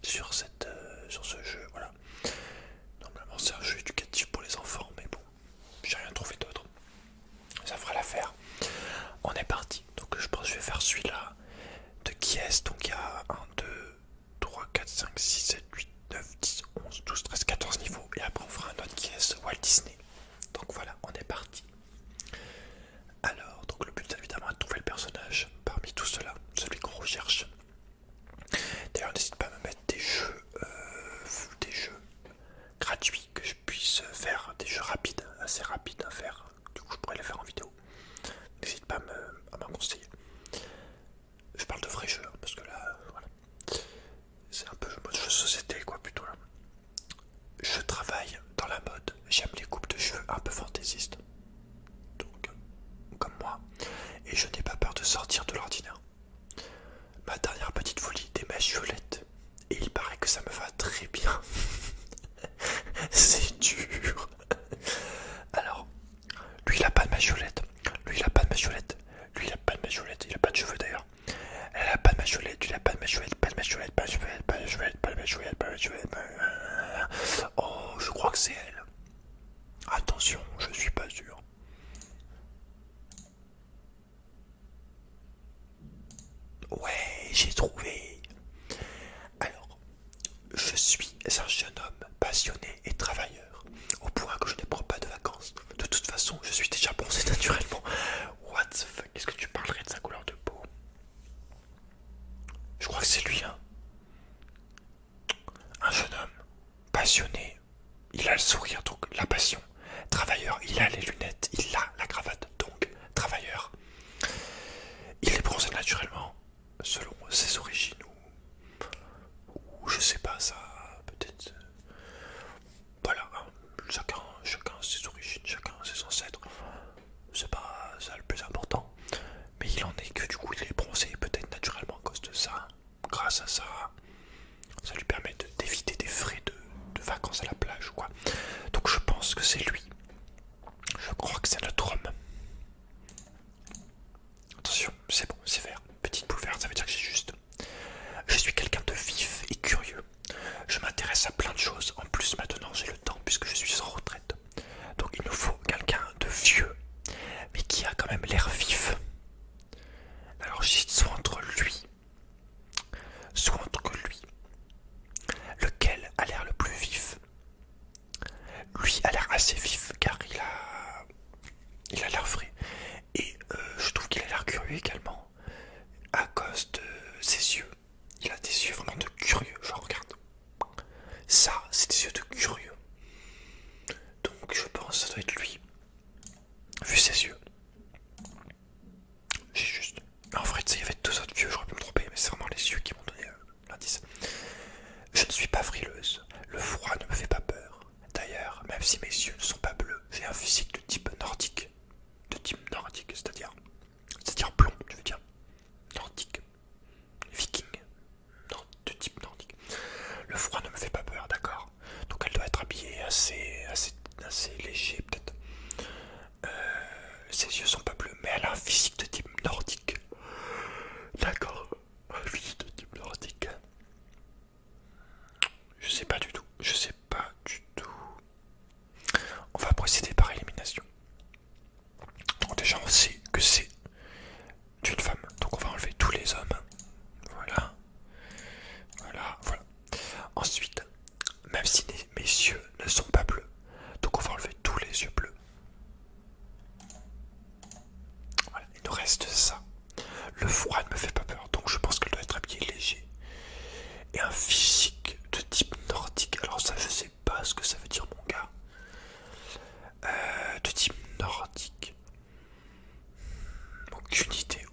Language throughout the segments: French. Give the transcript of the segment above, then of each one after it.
sur sur ce jeu. Voilà. Normalement c'est un jeu éducatif pour les enfants, mais bon, j'ai rien trouvé d'autre. Ça fera l'affaire. On est parti. Donc je pense que je vais faire celui-là de qui est. Donc il y a 1, 2, 3, 4, 5, 6, 7, 8, 9, 10, 11, 12, 13, 14 niveaux. Et après on fera un autre qui est Walt Disney. Donc voilà, on est parti. Alors, donc le but c'est évidemment de trouver le personnage parmi tout cela, celui qu'on recherche. D'ailleurs, n'hésite pas à me mettre des jeux gratuits, que je puisse faire des jeux rapides, assez rapides à faire. Du coup, je pourrais les faire en vidéo. N'hésite pas à m'en conseiller. Je parle de vrais jeux, hein, parce que là, voilà. C'est un peu mode jeu de société, quoi, plutôt là. Je travaille dans la mode, j'aime les coupes de cheveux un peu fantaisistes. Donc, comme moi. Et je n'ai pas peur de sortir de l'ordinaire. Ma dernière petite folie, des mèches violettes. Et il paraît que ça me va très bien. C'est dur. Alors, lui il a pas de mèche violette. Lui il a pas de mèche violette. Lui il a pas de mèche violette. Il a pas de cheveux d'ailleurs. Elle a pas de mèche violette. Il a pas de mèche violette. Pas de mèche violette. Pas de mèche violette. Pas de mèche violette. Pas de mèche violette. Pas de mèche violette. Oh, je crois que c'est elle. Attention, je suis pas sûr. Ouais, j'ai trouvé. Alors, je suis un jeune homme passionné et travailleur, au point que je ne prends pas de vacances. De toute façon, je suis déjà bronzé naturellement. What the fuck, est-ce que tu parlerais de sa couleur de peau? Je crois que c'est lui, hein. Un jeune homme passionné, il a le sourire, donc la passion. Travailleur, il a les lunettes, il a la cravate, donc travailleur. Il est bronzé naturellement, selon ses origines, ou je sais pas, ça peut-être. Voilà, hein. Chacun ses origines, chacun ses ancêtres. C'est pas ça le plus important. Mais il en est que du coup il est bronzé peut-être naturellement à cause de ça. Grâce à ça, ça lui permet d'éviter des frais de vacances à la plage ou quoi. Donc je pense que c'est lui. Je crois que c'est notre homme. Attention, c'est bon, c'est vert. Petite boule verte, ça veut dire que j'ai juste. Je suis quelqu'un de vif et curieux. Je m'intéresse à plein de choses. En plus, maintenant, j'ai le temps puisque je suis en retraite. Donc, il nous faut quelqu'un de vieux, mais qui a quand même l'air vif. Alors, j'hésite soit entre lui. Lequel a l'air le plus vif? Lui a l'air assez vif car il a l'air frais. Et je trouve qu'il a l'air curieux également à cause de ses yeux. Il a des yeux vraiment de curieux, je regarde. Ça, c'est des yeux de curieux. Donc je pense que ça doit être lui. Vu ses yeux. J'ai juste... En vrai, il y avait deux autres yeux, j'aurais pu me tromper, mais c'est vraiment les yeux qui m'ont donné l'indice. Je ne suis pas frileuse. Le froid ne me fait pas peur. D'ailleurs, même si mes yeux ne sont pas bleus, j'ai un physique de type nordique. De type nordique, c'est-à-dire blond, je veux dire. Nordique. Viking. Non, de type nordique. Le froid ne me fait pas peur, d'accord. Donc elle doit être habillée assez léger, peut-être. Ses yeux sont pas bleus, mais elle a un physique de type nordique. D'accord. Un physique de type nordique. Je sais pas du tout. Je sais pas du tout. On va procéder par élimination. Donc déjà on sait que c'est d'une femme. Donc on va enlever tous les hommes. Voilà. Voilà. Ensuite, même si mes yeux ne sont pas bleus, donc on va enlever tous les yeux bleus. Voilà, il nous reste ça. Le froid ne me fait pas peur, donc je pense qu'elle doit être habillée léger. Et un physique de type nordique. Alors ça, je sais pas ce que ça veut dire, mon gars. De type nordique. Aucune idée.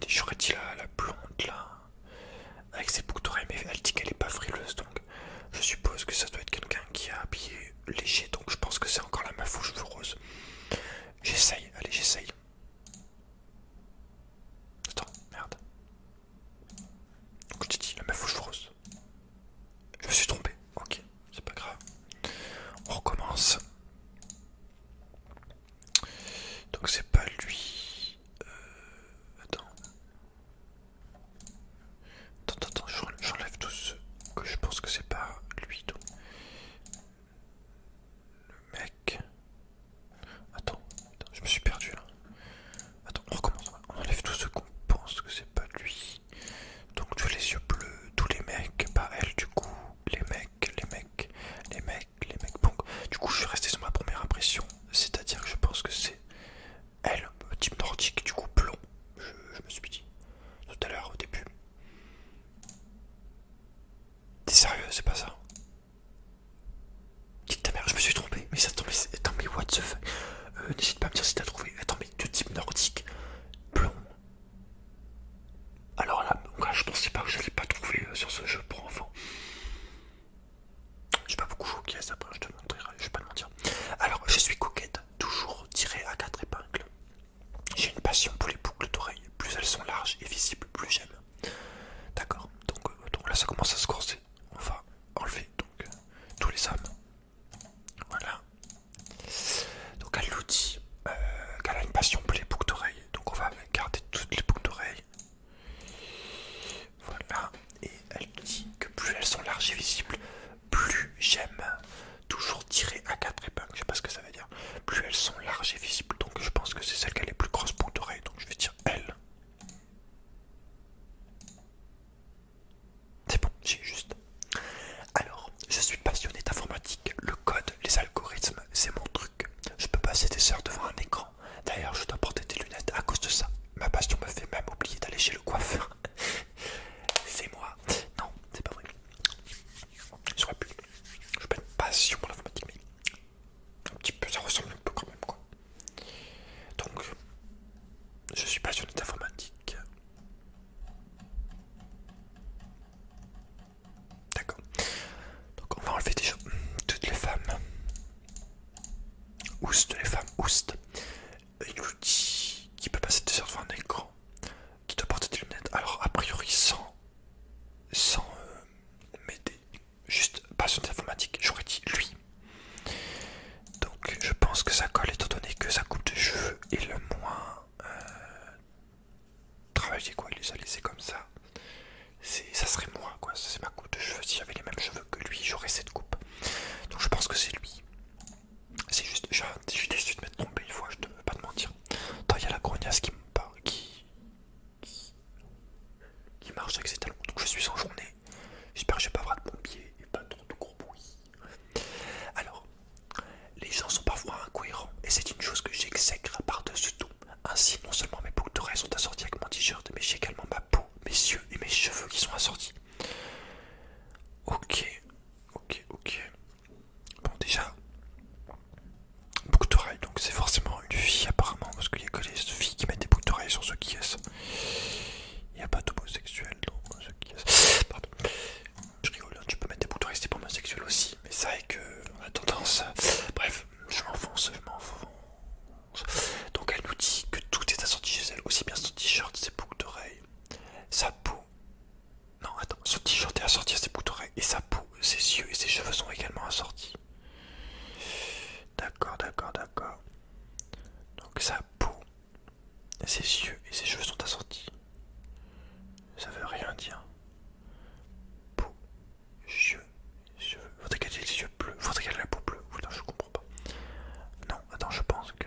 J'aurais dit la blonde là. Avec ses boucles d'oreilles, mais elle dit qu'elle est pas frileuse, donc je suppose que ça doit être quelqu'un qui a habillé léger, donc je pense que c'est encore la meuf aux cheveux roses. J'essaye, allez, j'essaye. Attends, merde. Donc je t'ai dit, la meuf aux cheveux roses. c'est pas ça. Dites ta mère, je me suis trompé. Mais attends, mais what the fuck. N'hésite pas à me dire si t'as trouvé. Attends, mais de type nordique. Blond. Alors là, je pensais pas que je l'ai pas trouvé sur ce jeu pour enfants. J'ai pas beaucoup joué, ça après je te montrerai, je vais pas te mentir. Alors, je suis coquette, toujours tirée à 4 épingles. J'ai une passion pour les boucles d'oreilles. Plus elles sont larges et visibles, plus j'aime. D'accord, donc là ça commence à se corser. On va enlever donc tous les hommes. Voilà. Donc elle nous dit qu'elle a une passion pour les boucles d'oreilles. Donc on va garder toutes les boucles d'oreilles. Voilà. Et elle nous dit que plus elles sont larges et visibles, plus j'aime. Toujours tirer à 4 épingles. Je sais pas ce que ça veut dire. Plus elles sont larges et visibles. Donc je pense que c'est celle qui a les plus grosses boucles d'oreilles. Donc je vais dire elle. C'est bon, j'ai juste. Alors, je suis passionné d'informatique. Le code, les algorithmes, c'est mon truc. Je peux passer des heures devant un écran. D'ailleurs, je dois porter des lunettes à cause de ça. Ma passion me fait même oublier d'aller chez le coiffeur. C'est moi. Non, c'est pas vrai. J'aurais pu. Je pas une passion pour l'informatique, mais un petit peu, ça ressemble un peu quand même, quoi. Donc, je suis passionné d'informatique. D'accord. Donc, on va enlever déjà toutes les femmes. Oust, les femmes, oust. Une outil qui peut passer des heures devant un écran, qui doit porter des lunettes. Alors, a priori, sans m'aider, juste passionné d'informatique, j'aurais dit lui. Donc, je pense que ça colle étant donné que sa coupe de cheveux est le moins travaillé, quoi. Il les a laissés comme ça. Ça serait moi, quoi. C'est ma coupe de cheveux. Si j'avais les mêmes cheveux que lui, j'aurais cette coupe. Donc, je pense que c'est lui. C'est juste, je suis déçu de m'être trompé une fois, je ne veux pas te mentir. Attends, il y a la grognasse qui me parle, qui marche avec ses talons. Donc je suis en journée. J'espère que je vais pas avoir de mon pied et pas trop de gros bruit. Alors, les gens sont parfois incohérents et c'est une chose que j'exècre par-dessus tout. Ainsi, non seulement mes boucles d'oreilles sont assorties avec mon t-shirt, mais j'ai également ma peau, mes yeux et mes cheveux qui sont assortis. Ok. Bon, déjà, boucles d'oreilles, donc c'est forcément une fille apparemment, parce qu'il y a que les filles qui mettent des boucles d'oreilles sur ceux qui est. Il n'y a pas d'homosexuel dans ceux qui est. Pardon. Je rigole, tu peux mettre des boucles d'oreilles, c'est pour homosexuel aussi, mais c'est vrai qu'on a tendance. Bref, je m'enfonce. Donc elle nous dit que tout est assorti chez elle, aussi bien son t-shirt, ses boucles d'oreilles, sa peau. Non, attends, son t-shirt est assorti à ses boucles d'oreilles, et sa peau, ses yeux et ses cheveux sont également assortis. D'accord. Donc sa peau, ses yeux et ses cheveux sont assortis. Ça veut rien dire. Peau, yeux, cheveux. Faudrait qu'elle ait les yeux bleus. Faudrait qu'elle ait la peau bleue. Putain, je comprends pas. Non, attends, je pense que...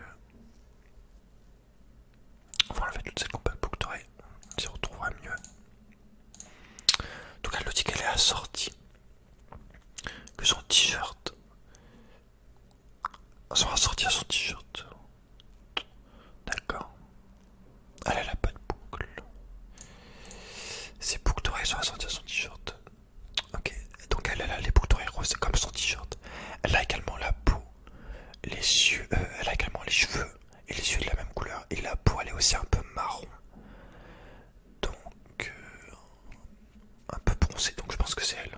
On va enlever toutes ces compactes boucles d'oreilles. On s'y retrouvera mieux. Donc elle nous dit qu'elle est assortie. Que son t-shirt sont assortis à son t-shirt. D'accord. Elle a pas de boucle. Ses boucles d'oreilles sont assorties à son t-shirt. Ok, donc elle a les boucles d'oreilles roses comme son t-shirt. Elle a également la peau, les yeux, elle a également les cheveux et les yeux de la même couleur. Et la peau elle est aussi un peu marron. Donc un peu bronzée, donc je pense que c'est elle.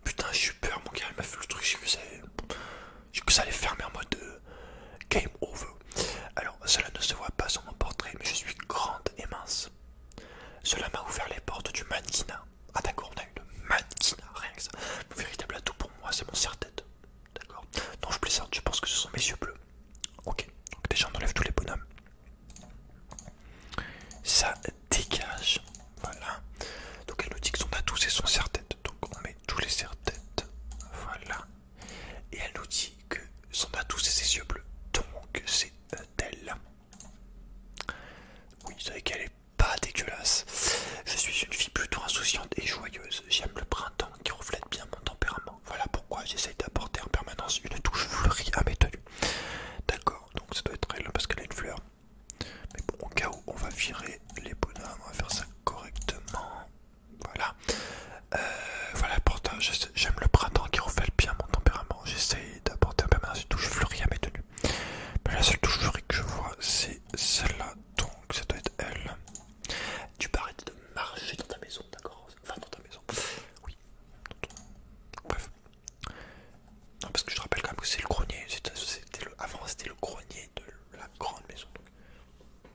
Putain, j'ai eu peur, mon gars, il m'a fait le truc, j'ai que ça allait fermer en mode game over. Alors, cela ne se voit pas sur mon portrait, mais je suis grande et mince. Cela m'a ouvert les portes du mannequinat. Ah d'accord, on a eu le mannequinat, rien que ça. Le véritable atout pour moi, c'est mon serre-tête. D'accord. Non, je plaisante, je pense que ce sont mes yeux bleus. Ok, donc déjà on enlève tous les bonhommes. Ça dégage. Voilà. Donc elle nous dit que son atout c'est son serre-tête. Donc on met tous les serre-têtes. Voilà. Et elle nous dit que son atout c'est ses yeux bleus. Donc c'est elle. Oui, vous savez qu'elle est pas dégueulasse. Je suis une fille plutôt insouciante et joyeuse. J'aime le printemps qui reflète bien mon tempérament. Voilà pourquoi j'essaye d'apporter en permanence une touche fleurie à mes tenues. D'accord, donc ça doit être elle parce qu'elle a une fleur. virer les bonhommes, on va faire ça correctement. Voilà. Voilà, pourtant j'aime le printemps qui reflète bien mon tempérament. J'essaye d'apporter un peu ma touche fleurie à mes tenues. Mais la seule touche fleurie que je vois, c'est celle-là. Donc ça doit être elle. Tu peux arrêter de marcher dans ta maison, d'accord? Enfin, dans ta maison. Oui. Bref. Non, parce que je te rappelle quand même que c'est le grenier. Avant, c'était le grenier de la grande maison. Donc,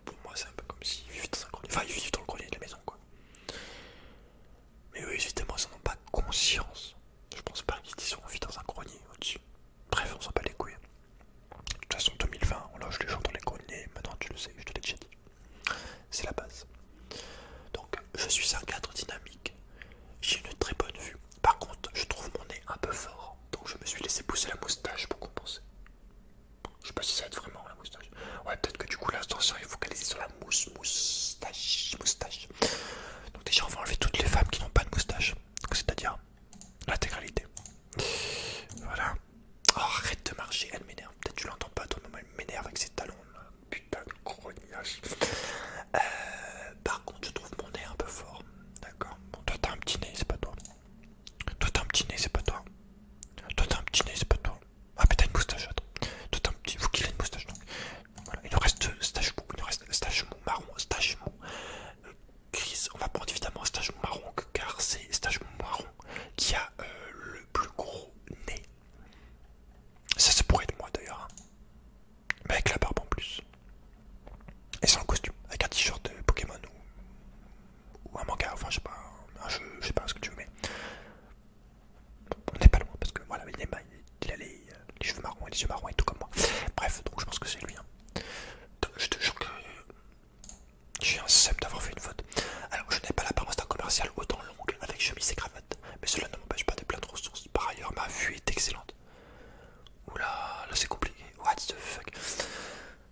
pour moi, c'est un peu comme s'ils vivaient dans un grenier. Enfin, ils vivent dans le grenier de la maison, quoi. Mais eux, évidemment, ils n'en ont pas conscience. Je pense pas qu'ils disent on vit dans un grenier au-dessus. Bref, on s'en bat les couilles. De toute façon, 2020, on loge les gens dans les greniers. Maintenant, tu le sais, je te l'ai déjà dit. C'est la base. Donc, je suis un cadre dynamique. J'ai une très bonne vue. Par contre, je trouve mon nez un peu fort. Donc, je me suis laissé pousser la moustache pour compenser. Je sais pas si ça aide vraiment la moustache. Ouais, peut-être que du coup, l'attention est focalisée sur la moustache. Donc, déjà, on va enlever toutes les femmes qui n'ont pas de moustache. C'est-à-dire l'intégralité. Voilà. Oh, arrête de marcher, elle m'énerve. Peut-être que tu l'entends pas, toi, mais elle m'énerve avec ses talons là. Putain de grognasse. Par contre, je trouve mon nez un peu fort. D'accord. Bon, toi, t'as un petit nez, c'est pas toi. Toi, t'as un petit nez, c'est pas toi. Toi, t'as un petit nez, c'est pas toi. Ah, mais t'as une moustache, attends. Toi, t'as un petit. Faut qu'il ait une moustache, donc. Voilà, il nous reste stage mou. Il nous reste stage mou, marron, stage mou. Grise. On va prendre évidemment stage mou marron, car c'est stage mou marron qui a le plus gros nez. Ça pourrait être moi d'ailleurs. Hein. Mais avec la barbe en plus. Et sans le costume. Avec un t-shirt de Pokémon ou un manga. Enfin, je sais pas. Un jeu, je sais pas ce que tu veux, mais. On n'est pas loin parce que voilà, il a les cheveux marrons et les yeux marrons et tout comme moi. Bref, donc je pense que c'est lui. Hein. Je te jure que j'ai un seum d'avoir fait une faute. Alors, je n'ai pas l'apparence d'un commercial autant longue avec chemise et cravate, mais cela ne m'empêche pas de plein de ressources. Par ailleurs, ma vue est excellente. Oula, là c'est compliqué. What the fuck?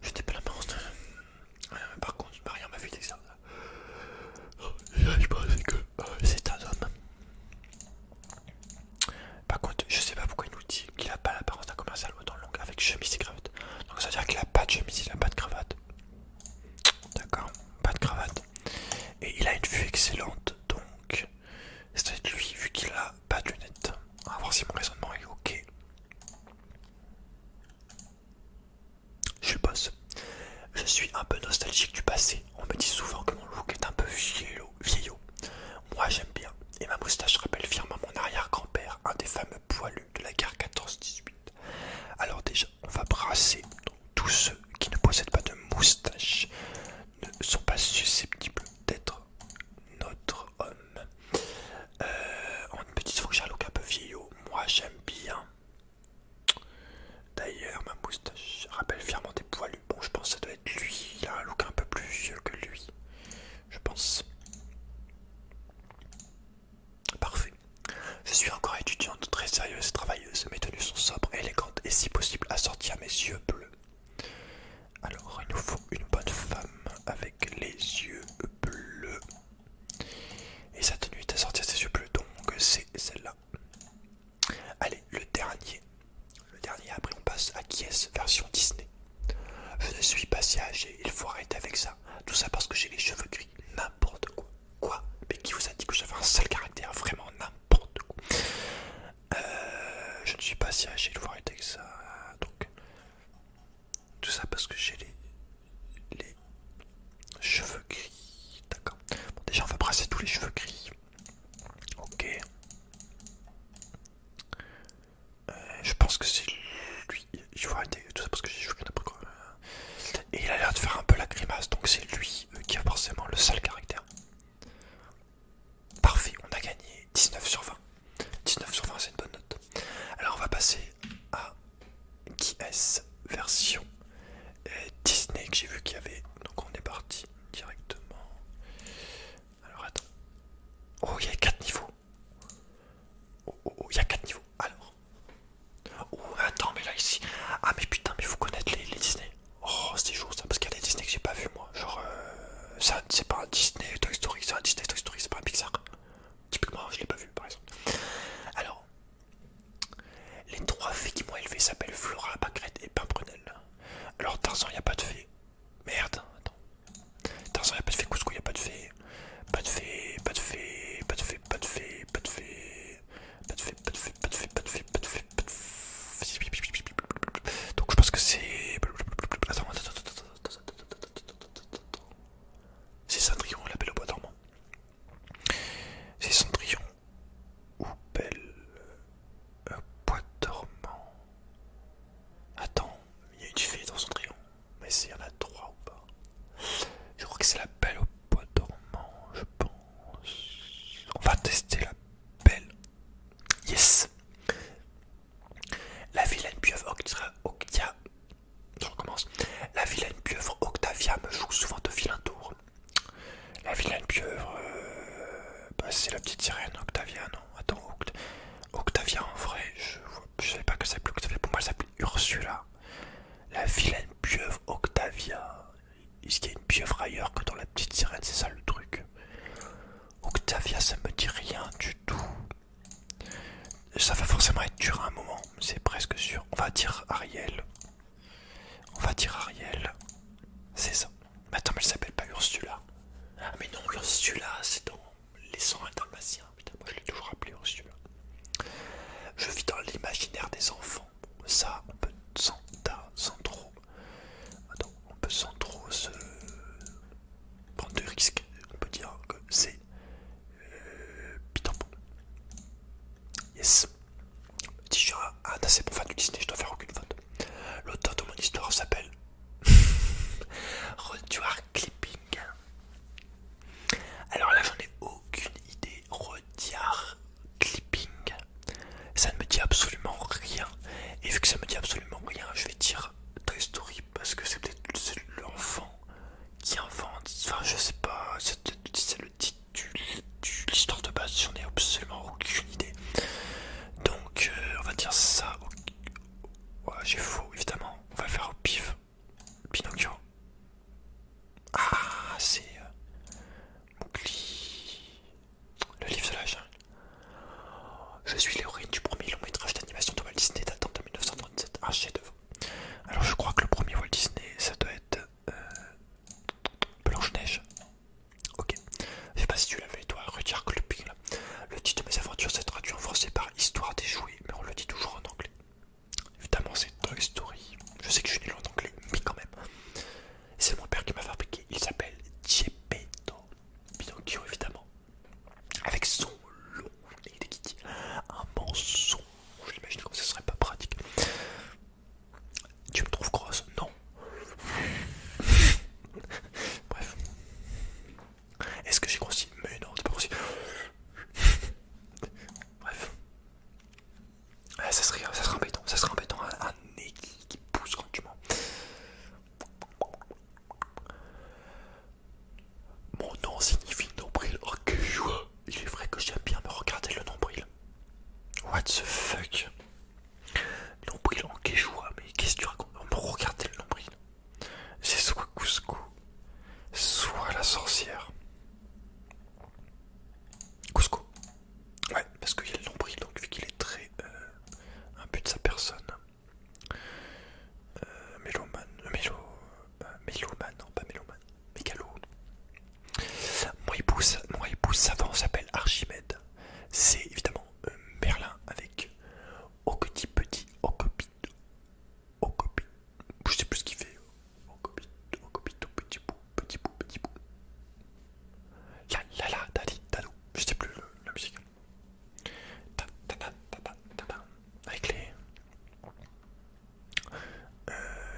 Je n'ai pas l'apparence de. Par contre, par ailleurs, ma vue est excellente. Je pensais que c'est un homme. Par contre, je sais pas pourquoi il nous dit qu'il a pas l'apparence d'un commercial autant longue avec chemise et cravate. Donc ça veut dire qu'il a pas de chemise, il a pas de cravate. D'accord, pas de cravate. Et il a une vue excellente, donc c'est lui vu qu'il a pas de lunettes. On va voir si mon raisonnement est ok. Je suis le boss. Je suis un peu nostalgique du passé. On me dit souvent que mon look est un peu vieillot. Moi j'aime bien. Et ma moustache rappelle fièrement mon arrière-grand-père, un des fameux poilus de la guerre 14-18. Alors déjà, on va brasser. Donc, tous ceux qui ne possèdent pas de moustache ne sont pas susceptibles d'être notre homme. En une petite fois que j'ai un look un peu vieillot, moi j'aime bien. D'ailleurs, ma moustache rappelle fièrement des poilus. Bon, je pense que ça doit être lui. Il a un look un peu plus vieux que lui. Je pense. Parfait. Je suis encore étudiante, très sérieuse et travailleuse. Mes tenues sont sobres, élégantes et si possible assorties à mes yeux bleus. Alors, il nous faut une bonne femme avec les yeux bleus. Et sa tenue est assortie à ses yeux bleus, donc c'est celle-là. Allez, le dernier. Le dernier, après on passe à qui est version Disney. Je ne suis pas si âgé, il faut arrêter avec ça. Tout ça parce que j'ai les cheveux gris. N'importe quoi. Quoi? Mais qui vous a dit que j'avais un sale caractère? Vraiment n'importe quoi. Je ne suis pas si âgé, il faut arrêter avec ça. Donc, tout ça parce que j'ai les cheveux gris. D'accord. Bon, déjà, on va brasser tous les cheveux gris. Ok. Je pense que c'est lui. Il faut arrêter tout ça parce que j'ai les cheveux gris n'importe quoi. Et il a l'air de faire un peu la grimace, donc c'est lui qui a forcément le sale caractère. Parfait, on a gagné 19 sur 20. 19 sur 20, c'est une bonne note. Alors on va passer à qui est version Disney que j'ai vu qu'il y avait. Donc on est parti directement. Alors attends. Oh, il y a 4 niveaux. Oh, il y a 4 niveaux. Alors. Oh, attends, mais là ici. Ah, mais putain, mais faut connaître les Disney. Oh, c'est chaud ça, parce qu'il y a des Disney que j'ai pas vu moi. Genre, ça, c'est pas un Disney Toy Story, c'est un Disney Toy Story, c'est pas un Pixar. Typiquement, je l'ai pas vu par exemple. Alors, les 3 fées qui m'ont élevé s'appellent Flora, Pâquerette et Pimprenelle. Alors, Tarzan, il n'y a pas de fée. Merde, c'est la Belle au bois dormant, je pense. On va tester la Belle. Yes. La vilaine pieuvre Octavia. Je recommence. La vilaine pieuvre Octavia me joue souvent de vilains tours. La vilaine pieuvre, bah c'est la petite sirène Octavia, non? Attends, Octavia en vrai, je savais pas que ça s'appelait Octavia. Pour moi, elle s'appelait Ursula. La vilaine pieuvre Octavia. Est-ce qu'il y a une pieuvre ailleurs que dans la petite sirène? C'est ça le truc. Octavia, ça me dit rien du tout. Ça va forcément être dur à un moment, c'est presque sûr. On va dire Ariel. On va dire Ariel. C'est ça. Mais attends, mais elle s'appelle pas Ursula. Ah mais non, Ursula, c'est dans Les 101 Dalmatiens. Putain, moi je l'ai toujours appelé Ursula. Je vis dans l'imaginaire des enfants. Ça, on peut sans trop. Attends, on peut sans trop se prendre de risques. On peut dire que c'est Peter Pan. Yes. Si je suis un assez bon fan du Disney, je dois faire aucune faute. L'auteur de mon histoire s'appelle Rudyard Clipping. Alors là, j'en ai aucune idée. Rudyard Clipping. Ça ne me dit absolument rien. Et vu que ça me dit absolument rien, je vais dire Toy Story parce que c'est peut-être l'enfant qui invente. Enfin, je sais pas. C'est le titre de l'histoire de base. J'en ai absolument aucune idée. Donc, on va dire ça. Ouais, j'ai faux, évidemment. On va faire au pif. Pinocchio. Ah, c'est Mowgli. Le livre de la jungle. Je suis l'héroïne du premier long métrage d'animation de Walt Disney datant de 1937. Un chef-d'œuvre. Alors, je crois que le premier Walt Disney, ça doit être Blanche-Neige. Ok. Je sais pas si tu l'avais, toi, Rudyard Kipling. Le titre de mes aventures s'est traduit en français par Histoire des jouets, mais on le dit toujours en anglais. Évidemment, c'est Toy Story. Je sais que je suis nul en anglais, mais quand même. C'est mon père qui m'a fabriqué. Il s'appelle Geppetto. Pinocchio, évidemment. Avec son long nez qui dit un mensonge. J'imagine comme ça serait pas pratique. Tu me trouves grosse? Non. Bref. Est-ce que j'ai grossi? Mais non, t'es pas grossi. Bref. Ça serait embêtant. Ça serait embêtant. Un nez qui pousse quand tu mens. Mon nom signifie nombril en quechua. Il est vrai que j'aime bien me regarder le nombril. What the fuck? Nombril en quechua, mais qu'est-ce que tu racontes? Me regarder le nombril. C'est soit Cusco, soit la sorcière. Cusco. Ouais, parce qu'il y a le nombril, donc vu qu'il est très imbu de sa personne. Mélomane, non pas mélomane, mégalo. Mon épouse savant s'appelle Archimède. C'est évidemment Merlin avec Okoti petit, Okopit, je sais plus ce qu'il fait. Okopito, petit bout, petit bout, petit bout. La, dadi, dadou, je sais plus la musique. Avec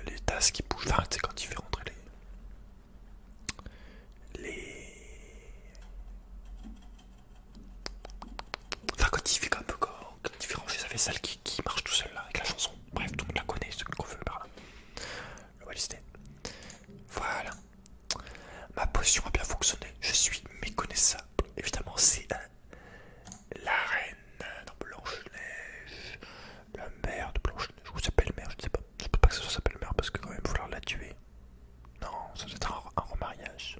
les tasses qui bougent, enfin, tu sais, quand il fait rentrer enfin, quand il fait un peu quand il fait ranger sa vaisselle qui marche tout seul là, avec la chanson. Bref, tout le monde la connaît, ce qu'on veut par là. Le Walt Disney. Voilà. Ma potion a bien fonctionné, je suis méconnaissable. Évidemment, c'est la reine de Blanche-Neige, la mère de Blanche-Neige, ou s'appelle mère, je ne sais pas. Je ne peux pas que ça s'appelle mère parce que quand même vouloir la tuer. Non, ça doit être un remariage.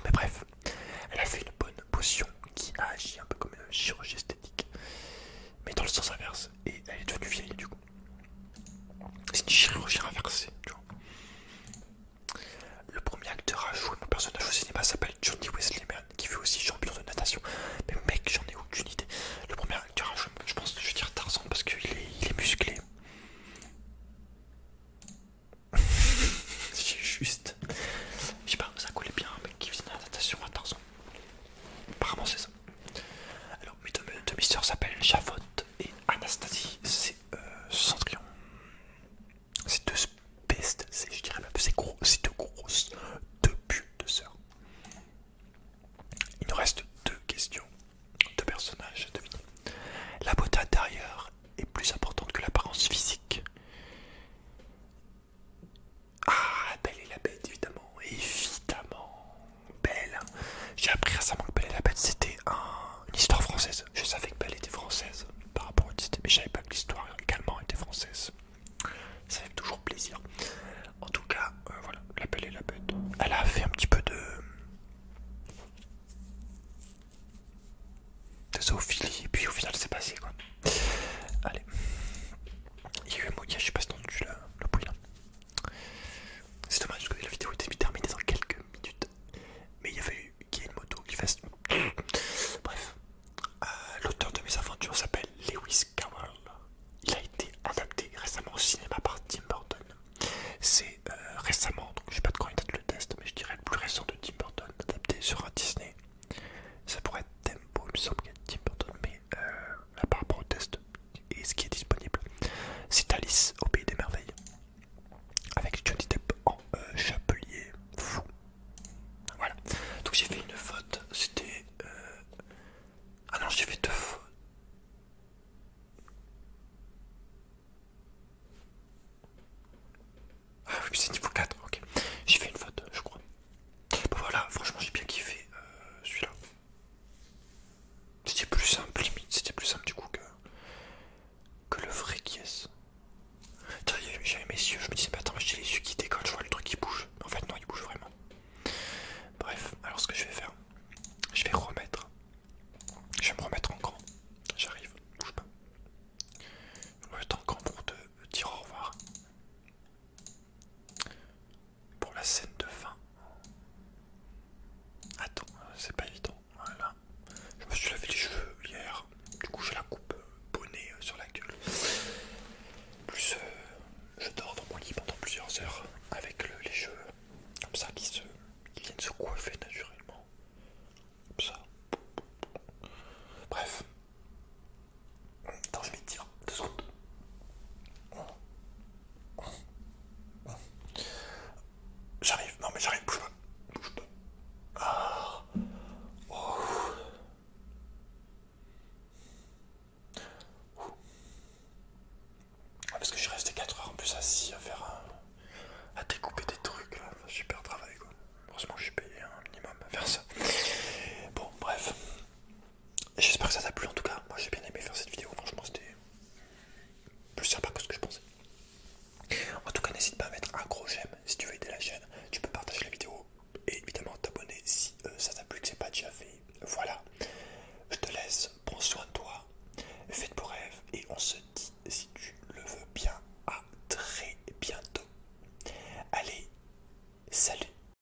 Mais bref, elle a fait une bonne potion qui a agi un peu comme une chirurgie esthétique, mais dans le sens inverse, et elle est devenue vieille du coup. C'est une chirurgie inversée, tu vois. Le premier acteur à jouer mon personnage au cinéma s'appelle Johnny Wesley Mann, qui fut aussi champion de natation. Mais mec, j'en ai aucune idée. fait un petit peu de zoophilie, et puis au final c'est passé quoi. Allez. Il y a eu un mot, je sais pas si t'as entendu le bruit là. C'est dommage parce que la vidéo était terminée dans quelques minutes. Mais il y avait eu qu'il y ait une moto qui fasse. Bref. L'auteur de mes aventures s'appelle Lewis Carroll. Il a été adapté récemment au cinéma par Tim Burton. C'est récemment, donc je sais pas de quand il date le test, mais je dirais le plus récent de Tim Burton, adapté sur un Disney. Ça pourrait être Tempo, il me semble qu'il y a Tim Burton, mais là par rapport au test et ce qui est disponible, c'est Alice au Pays des Merveilles. Avec Johnny Depp en chapelier fou. Voilà. Donc j'ai fait une faute, c'était... Ah non, j'ai fait deux fautes. Ah oui, c'est niveau 4, ok. J'ai fait une faute, je crois. Bon voilà, franchement j'ai bien kiffé celui-là. C'était plus simple, limite, c'était plus simple du coup que le vrai qui est. J'avais mes yeux, je me disais, mais attends, j'ai les yeux qui décollent, je vois le truc qui bouge. En fait, non, il bouge vraiment. Bref, alors ce que je vais faire, je vais remettre. Je vais me remettre en grand. J'arrive, bouge pas. Je vais me mettre en grand pour te dire au revoir. Pour la scène de fin. Attends, c'est pas évident. Voilà. Je me suis lavé les cheveux hier. Du coup, j'ai la coupe bonnet sur la gueule. Plus, je dors dans mon lit pendant plusieurs heures avec les cheveux comme ça qui viennent se coiffer naturellement. Comme ça. Bref. Attends, je vais te dire 2 secondes. J'arrive, non mais j'arrive, bouge pas. Bouge pas. Ah. Oh. Ah, parce que je suis resté 4 heures en plus assis à faire à découper des trucs là. Super travail quoi. Heureusement que je suis payé un minimum à faire ça. Bon bref. J'espère que ça t'a plu en tout cas. Moi j'ai bien aimé faire cette vidéo.